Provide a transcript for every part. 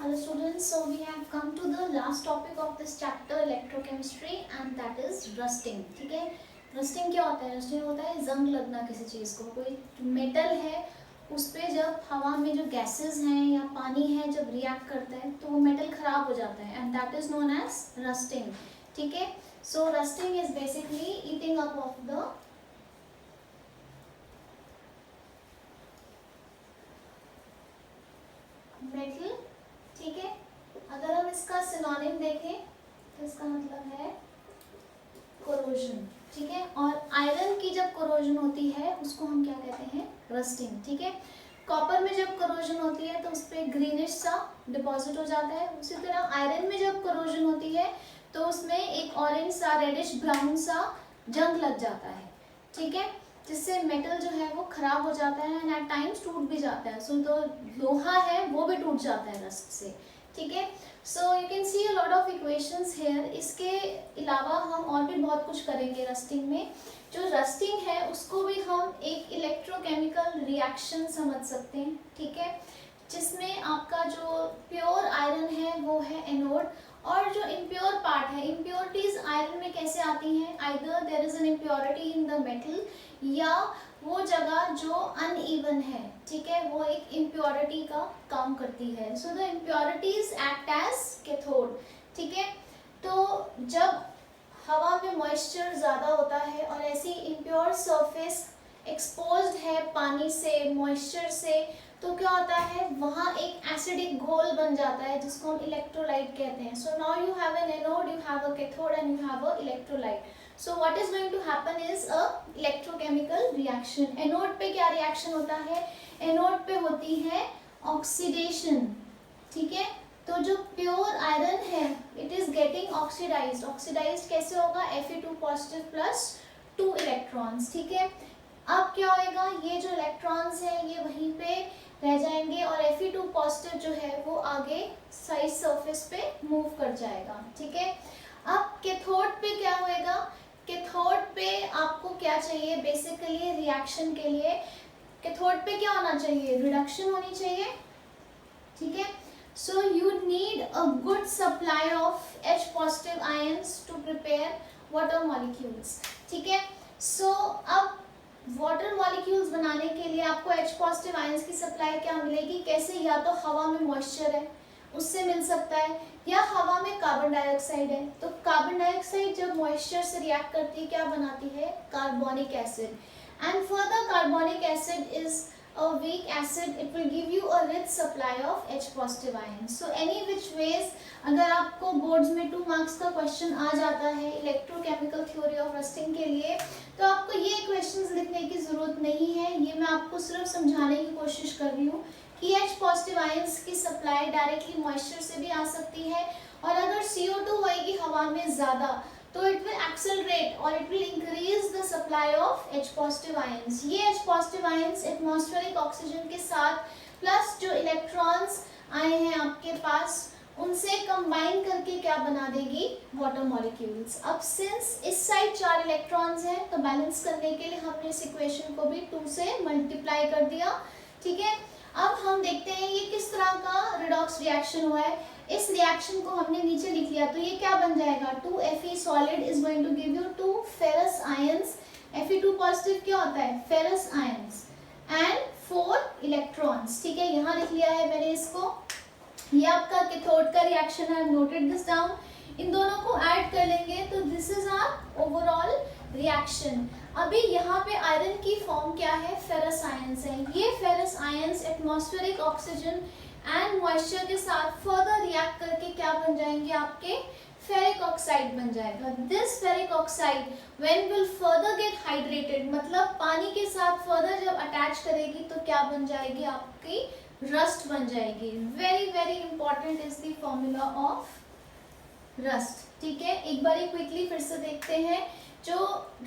Hello students, so we have come to the last topic of this chapter electrochemistry and that is rusting. ठीक है, rusting क्या होता है? Rusting होता है जंग लगना किसी चीज़ को। कोई मेटल है उस पर जब हवा में जो गैसेस हैं या पानी है जब रिएक्ट करता है तो वो मेटल खराब हो जाता है and that is known as rusting. ठीक है, so rusting is basically eating up of the metal. ठीक है, अगर हम इसका सिनोनिम देखें तो इसका मतलब है कोरोजन. ठीक है, और आयरन की जब कोरोजन होती है उसको हम क्या कहते हैं? रस्टिंग. ठीक है, कॉपर में जब कोरोजन होती है तो उस पर ग्रीनिश सा डिपॉजिट हो जाता है. उसी तरह आयरन में जब कोरोजन होती है तो उसमें एक ऑरेंज सा रेडिश ब्राउन सा जंग लग जाता है. ठीक है, जिससे मेटल जो है वो खराब हो जाता है एंड एट टाइम्स टूट भी जाता है. सो तो लोहा है वो भी टूट जाता है रस्ट से. ठीक है, so you can see a lot of equations here. इसके अलावा हम और भी बहुत कुछ करेंगे रस्टिंग में. जो रस्टिंग है उसको भी हम एक इलेक्ट्रोकेमिकल रिएक्शन समझ सकते हैं. ठीक है, जिसमें आपका जो प्योर आयरन है वो है एनोड और जो इम्प्योर पार्ट है, इम्प्योरिटीज आयरन में कैसे आती हैं? Either there is an impurity in the metal या वो जगह जो अनइवन है. ठीक है, वो एक इम्प्योरिटी का काम करती है. So the impurities act as cathode. ठीक है, तो जब हवा में मॉइस्चर ज़्यादा होता है और ऐसी इम्प्योर सरफेस एक्सपोज्ड है पानी से, मॉइस्चर से, तो क्या होता है वहाँ एक एसिडिक घोल बन जाता है जिसको हम इलेक्ट्रोलाइट कहते हैं. So now you have an anode, you have a cathode and you have a electrolyte. So what is going to happen is a electrochemical reaction. Anode पे क्या रिएक्शन होता है? एनोड पे होती है ऑक्सीडेशन. ठीक है, तो जो प्योर आयरन है it is getting oxidised. Oxidised कैसे होगा? Fe2 positive plus 2 electrons. ठीक है, अब क्या होएगा? ये जो इलेक्ट्रॉन्स हैं ये वहीं पे रह जाएंगे और Fe2 पॉजिटिव जो है वो आगे साइड सरफेस पे मूव कर जाएगा. ठीक है, अब कैथोड पे क्या होएगा? कैथोड पे आपको क्या चाहिए? बेसिकली रिएक्शन के लिए कैथोड पे क्या होना चाहिए? रिडक्शन होनी चाहिए. ठीक है, so you need a good supply of H positive ions to prepare water molecules. ठीक है, so अब वाटर मॉलिक्यूल्स बनाने के लिए आपको H पॉजिटिव आयंस की सप्लाई क्या मिलेगी? कैसे? या तो हवा में मॉइस्चर है उससे मिल सकता है या हवा में कार्बन डाइऑक्साइड है. तो कार्बन डाइऑक्साइड जब मॉइस्चर से रिएक्ट करती है क्या बनाती है? Carbonic acid. And further carbonic acid is a weak acid, it will give you a rich supply of H positive ions. So any which ways अगर आपको बोर्ड्स में 2 मार्क्स का क्वेश्चन आ जाता है इलेक्ट्रोकेमिकल थ्योरी ऑफ रस्टिंग के लिए तो आपको ये क्वेश्चंस लिखने की ज़रूरत नहीं है. ये मैं आपको सिर्फ समझाने की कोशिश कर रही हूँ कि H पॉजिटिव आयंस की सप्लाई डायरेक्टली मॉइस्चर से भी आ सकती है और अगर CO2 होएगी हवा में ज़्यादा तो इट विल एक्सेलरेट और it will increase the supply of H positive ions. ये H positive ions atmospheric oxygen के साथ प्लस जो इलेक्ट्रॉन्स आए हैं आपके पास उनसे कंबाइन करके क्या बना देगी? Water molecules. अब सिंस इस साइड 4 इलेक्ट्रॉन्स हैं तो बैलेंस करने के लिए हमने इस इक्वेशन को भी 2 से मल्टीप्लाई कर दिया. ठीक है, अब हम देखते हैं ये किस तरह का रिडॉक्स रिएक्शन हुआ है. इस रिएक्शन को हमने नीचे लिख लिया तो ये क्या बन जाएगा? 2Fe solid is going to give you 2 ferrous ions. Fe2 positive क्या होता है? Ferrous ions and 4 electrons. ठीक है, यहाँ लिख लिया है मैंने इसको. ये आपका कैथोड का रिएक्शन है, नोटेड दिस डाउन. इन दोनों को ऐड कर लेंगे तो this is our overall reaction. अभी यहाँ पे आयरन की फॉर्म क्या है? फेरस आयंस है. ये ferrous ions atmospheric oxygen and moisture के साथ फर्दर रिएक्ट करके क्या बन जाएंगे? आपके फेरिक ऑक्साइड बन जाएगा. This ferric oxide when will further get hydrated मतलब पानी के साथ फर्दर जब अटैच करेगी तो क्या बन जाएगी? आपकी रस्ट बन जाएगी. Very very important is the formula of rust. ठीक है, एक बार क्विकली फिर से देखते हैं. जो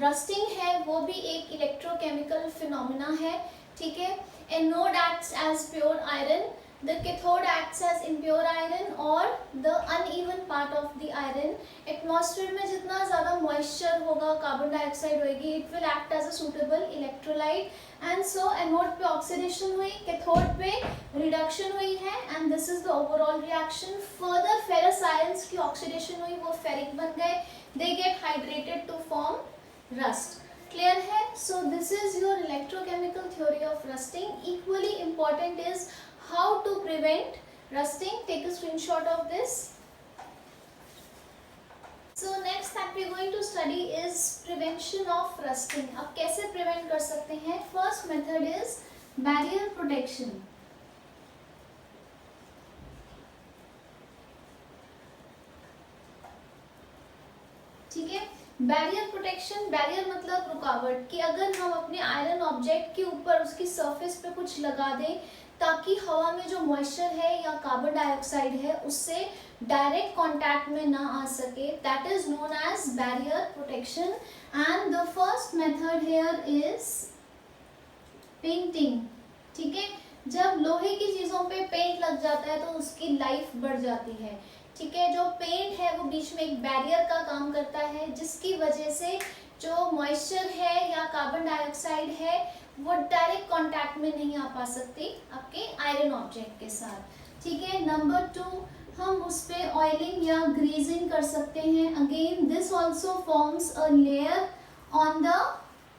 रस्टिंग है वो भी एक इलेक्ट्रोकेमिकल फिनोमेना है. ठीक है, anode acts as pure iron The cathode acts as impure iron or the uneven part of the iron. Atmosphere में जितना ज़्यादा moisture होगा, carbon dioxide होगी, it will act as a suitable electrolyte. And so anode पे oxidation हुई, cathode पे reduction हुई है, and this is the overall reaction. Further ferrous ions की oxidation हुई, वो ferric बन गए, they get hydrated to form rust. Clear है? So this is your electrochemical theory of rusting. Equally important is how to prevent rusting. Take a screenshot of this. So next that we are going to study is prevention of rusting. अब कैसे prevent कर सकते हैं? First method is barrier protection. ठीक है, barrier protection, barrier मतलब रुकावट, कि अगर हम अपने आयरन ऑब्जेक्ट के ऊपर उसकी सरफेस पे कुछ लगा दें ताकि हवा में जो मॉइस्चर है या कार्बन डाइऑक्साइड है उससे डायरेक्ट कांटेक्ट में ना आ सके, that is known as barrier protection. And the first method here is painting. ठीक है, जब लोहे की चीजों पे पेंट लग जाता है तो उसकी लाइफ बढ़ जाती है. ठीक है, जो पेंट है वो बीच में एक बैरियर का काम करता है जिसकी वजह से जो मॉइस्चर है या कार्बन डाइऑक्साइड है वो डायरेक्ट कांटेक्ट में नहीं आ पा सकती आपके आयरन ऑब्जेक्ट के साथ. ठीक है, नंबर 2, हम उस पर ऑयलिंग या ग्रीजिंग कर सकते हैं. Again this also forms a layer on the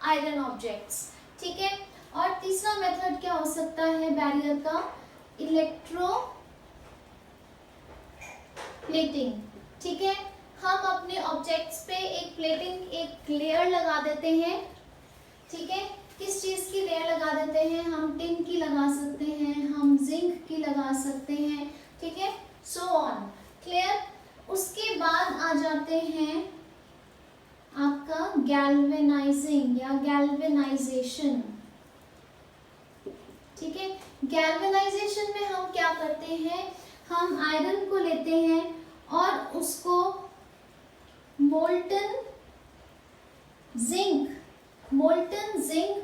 iron objects. ठीक है, और तीसरा मेथड क्या हो सकता है बैरियर का? Electro plating. ठीक है, हम अपने ऑब्जेक्ट्स पे एक प्लेटिंग, एक लेयर लगा देते हैं. ठीक है, किस चीज की लेयर लगा देते हैं? हम टिन की लगा सकते हैं, हम जिंक की लगा सकते हैं. ठीक है, सो ऑन. क्लियर? उसके बाद आ जाते हैं आपका गैल्वेनाइजिंग या गैल्वेनाइजेशन. ठीक है, गैल्वेनाइजेशन में हम क्या करते हैं? हम आयरन को लेते हैं और उसको मोल्टन जिंक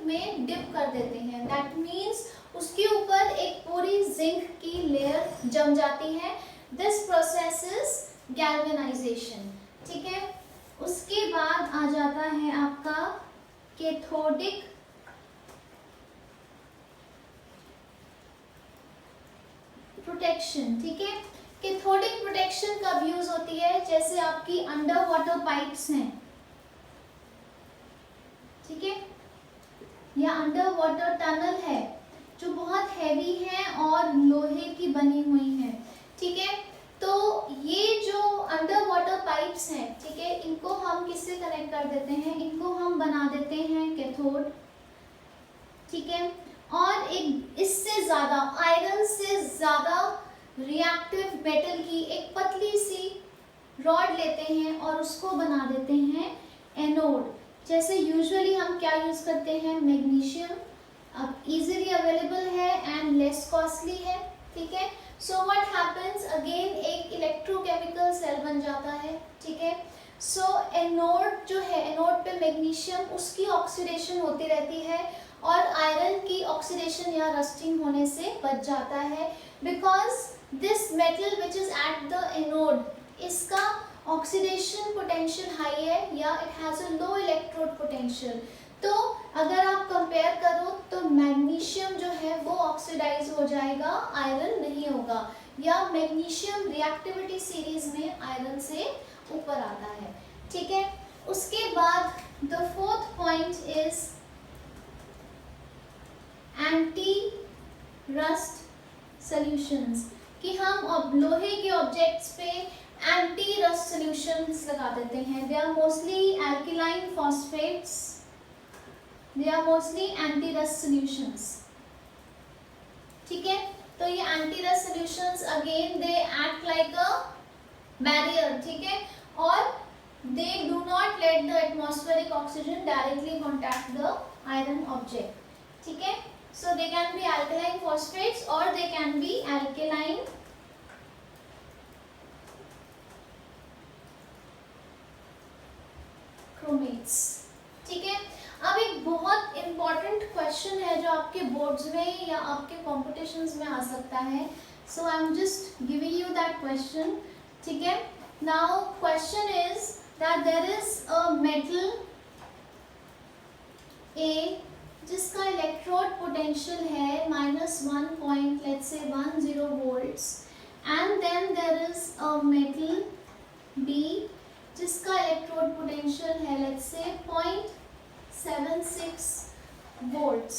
में डिप कर देते हैं. दैट मीन्स उसके ऊपर एक पूरी जिंक की लेयर जम जाती है. This process is galvanisation. ठीक है, उसके बाद आ जाता है आपका कैथोडिक प्रोटेक्शन. ठीक है, कैथोडिक प्रोटेक्शन कब यूज होती है? जैसे आपकी अंडर वाटर पाइप्स हैं, ठीक है, या अंडर वाटर टनल है जो बहुत हैवी है और लोहे की बनी हुई है. ठीक है, तो ये जो अंडर वाटर पाइप्स हैं, ठीक है, इनको हम किससे कनेक्ट कर देते हैं? इनको हम बना देते हैं कैथोड. ठीक है, और एक इससे ज्यादा आयरन से ज्यादा रिएक्टिव मेटल की एक पतली सी रॉड लेते हैं और उसको बना देते हैं एनोड. जैसे यूजुअली हम क्या यूज करते हैं? मैग्नीशियम. अब इजीली अवेलेबल है एंड लेस कॉस्टली है. ठीक है, सो व्हाट हैपेंस? अगेन एक इलेक्ट्रोकेमिकल सेल बन जाता है. ठीक है, सो एनोड जो है, एनोड पे मैग्नीशियम, उसकी ऑक्सीडेशन होती रहती है और आयरन की ऑक्सीडेशन या रस्टिंग होने से बच जाता है. Because this metal which is at the anode, इसका ऑक्सीडेशन पोटेंशियल हाई है या it has a low electrode potential. तो अगर आप कंपेयर करो तो मैग्नीशियम जो है वो ऑक्सीडाइज हो जाएगा, आयरन नहीं होगा, या मैग्नीशियम रिएक्टिविटी सीरीज में आयरन से ऊपर आता है. ठीक है, उसके बाद the fourth point is anti rust solutions, कि हम अब लोहे के ऑब्जेक्ट्स पे एंटी रस्ट सॉल्यूशंस लगा देते हैं. They are mostly alkaline phosphates, they are mostly anti rust solutions. ठीक है, तो ये anti rust solutions again they act like a barrier. ठीक है, और they do not let the atmospheric oxygen directly contact the iron object. ठीक है, so they can be alkaline phosphates or they can be alkaline chromates. ठीक है, अब एक बहुत important क्वेश्चन है जो आपके बोर्ड्स में या आपके कॉम्पिटिशन्स में आ सकता है. So I'm just giving you that question. ठीक है. Now question is that there is a metal A जिसका इलेक्ट्रोड पोटेंशियल है -1 let's say 10 volts, and then there is a metal B जिसका इलेक्ट्रोड पोटेंशियल है let's say 0.76 volts.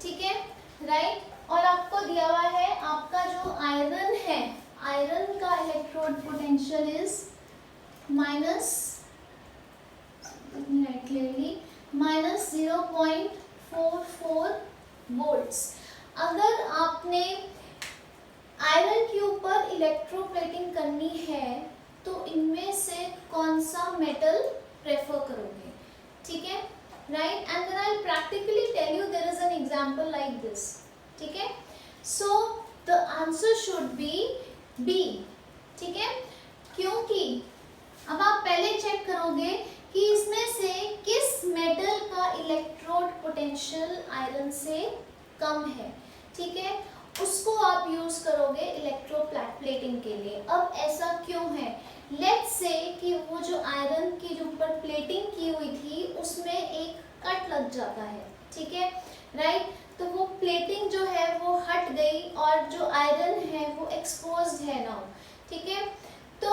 ठीक है, right. और आपको दिया हुआ है आपका जो आयरन है, आयरन का इलेक्ट्रोड पोटेंशियल इज -0.44 volts. अगर आपने आयरन के ऊपर इलेक्ट्रोप्लेटिंग करनी है तो इनमें से कौन सा मेटल प्रेफर करोगे? ठीक है, right. And then I will practically tell you there is an example like this. ठीक है, so the answer should be B. ठीक है, क्योंकि अब आप पहले चेक करोगे कि इसमें से किस मेटल का इलेक्ट्रोड पोटेंशियल आयरन से कम है. ठीक है, उसको आप यूज करोगे इलेक्ट्रोप्लेटिंग के लिए. अब ऐसा क्यों है? लेट्स से कि वो जो आयरन की जो ऊपर प्लेटिंग की हुई थी उसमें एक कट लग जाता है. ठीक है, राइट. तो वो प्लेटिंग जो है वो हट गई और जो आयरन है वो एक्सपोज्ड है नाउ. ठीक है, तो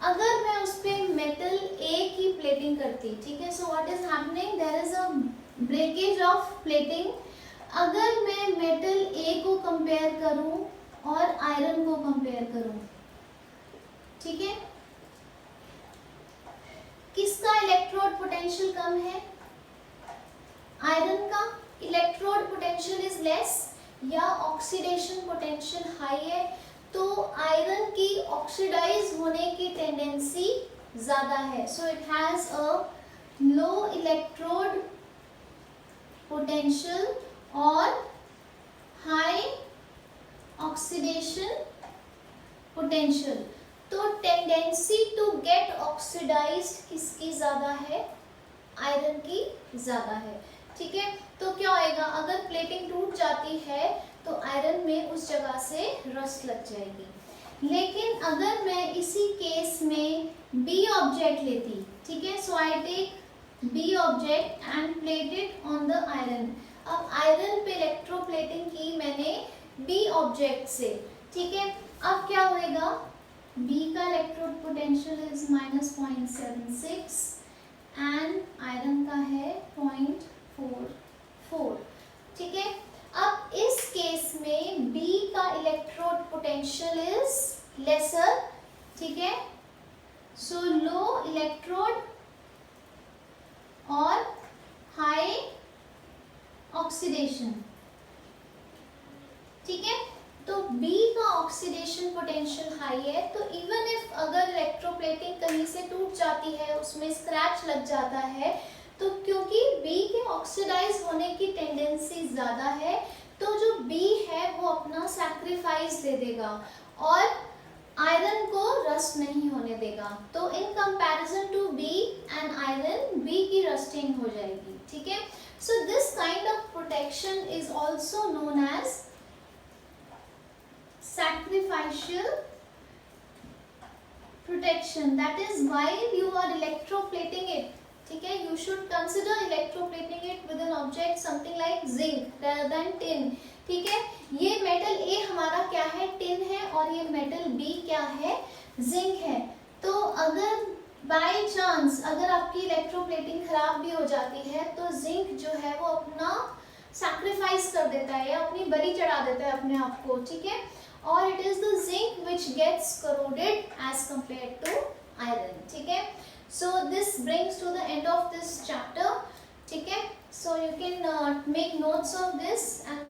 अगर मैं उस पे मेटल ए की प्लेटिंग करती, ठीक है, so what is happening, there is a breakage of plating. अगर मैं मेटल ए को कंपेयर करूं और आयरन को कंपेयर करूं, ठीक है, किसका इलेक्ट्रोड पोटेंशियल कम है? आयरन का. इलेक्ट्रोड पोटेंशियल इज लेस या ऑक्सीडेशन पोटेंशियल हाई है, तो आयरन की ऑक्सीडाइज होने की टेंडेंसी ज्यादा है. So it has a low electrode potential और हाई ऑक्सीडेशन पोटेंशियल. तो टेंडेंसी टू गेट ऑक्सीडाइज्ड किसकी ज्यादा है? आयरन की ज्यादा है. ठीक है, तो क्या होएगा, अगर प्लेटिंग टूट जाती है तो आयरन में उस जगह से रस्ट लग जाएगी. लेकिन अगर मैं इसी केस में बी ऑब्जेक्ट लेती, ठीक है, so I take B object and plate it on the iron. अब आयरन पे इलेक्ट्रोप्लेटिंग की मैंने बी ऑब्जेक्ट से. ठीक है, अब क्या होएगा, बी का electrode potential is -0.76 and iron का है 0.44. ठीक है, अब इस केस में B का इलेक्ट्रोड पोटेंशियल इज लेसर. ठीक है, सो लो इलेक्ट्रोड और हाई ऑक्सीडेशन. ठीक है, तो B का ऑक्सीडेशन पोटेंशियल हाई है, तो इवन इफ अगर इलेक्ट्रोप्लेटिंग कहीं से टूट जाती है, उसमें स्क्रैच लग जाता है, तो क्योंकि B के ऑक्सीडाइज होने की टेंडेंसी ज्यादा है, तो जो B है वो अपना सैक्रिफाइस दे देगा और आयरन को रस्ट नहीं होने देगा. तो in comparison to B and iron, B की रस्टिंग हो जाएगी. ठीक है, so this kind of protection is also known as sacrificial protection. That is while you are electroplating it, ठीक है, you should consider electroplating it with an object something like zinc rather than tin. ठीक है, ये metal A हमारा क्या है, tin है, और ये मेटल B क्या है, जिंक है. तो अगर बाय चांस अगर आपकी इलेक्ट्रोप्लेटिंग खराब भी हो जाती है तो जिंक जो है वो अपना सैक्रिफाइस कर देता है या अपनी बलि चढ़ा देता है अपने आप को. ठीक है, or it is the zinc which gets corroded as compared to iron. ठीक है, so this brings to the end of this chapter. ठीक है, so you can make notes of this and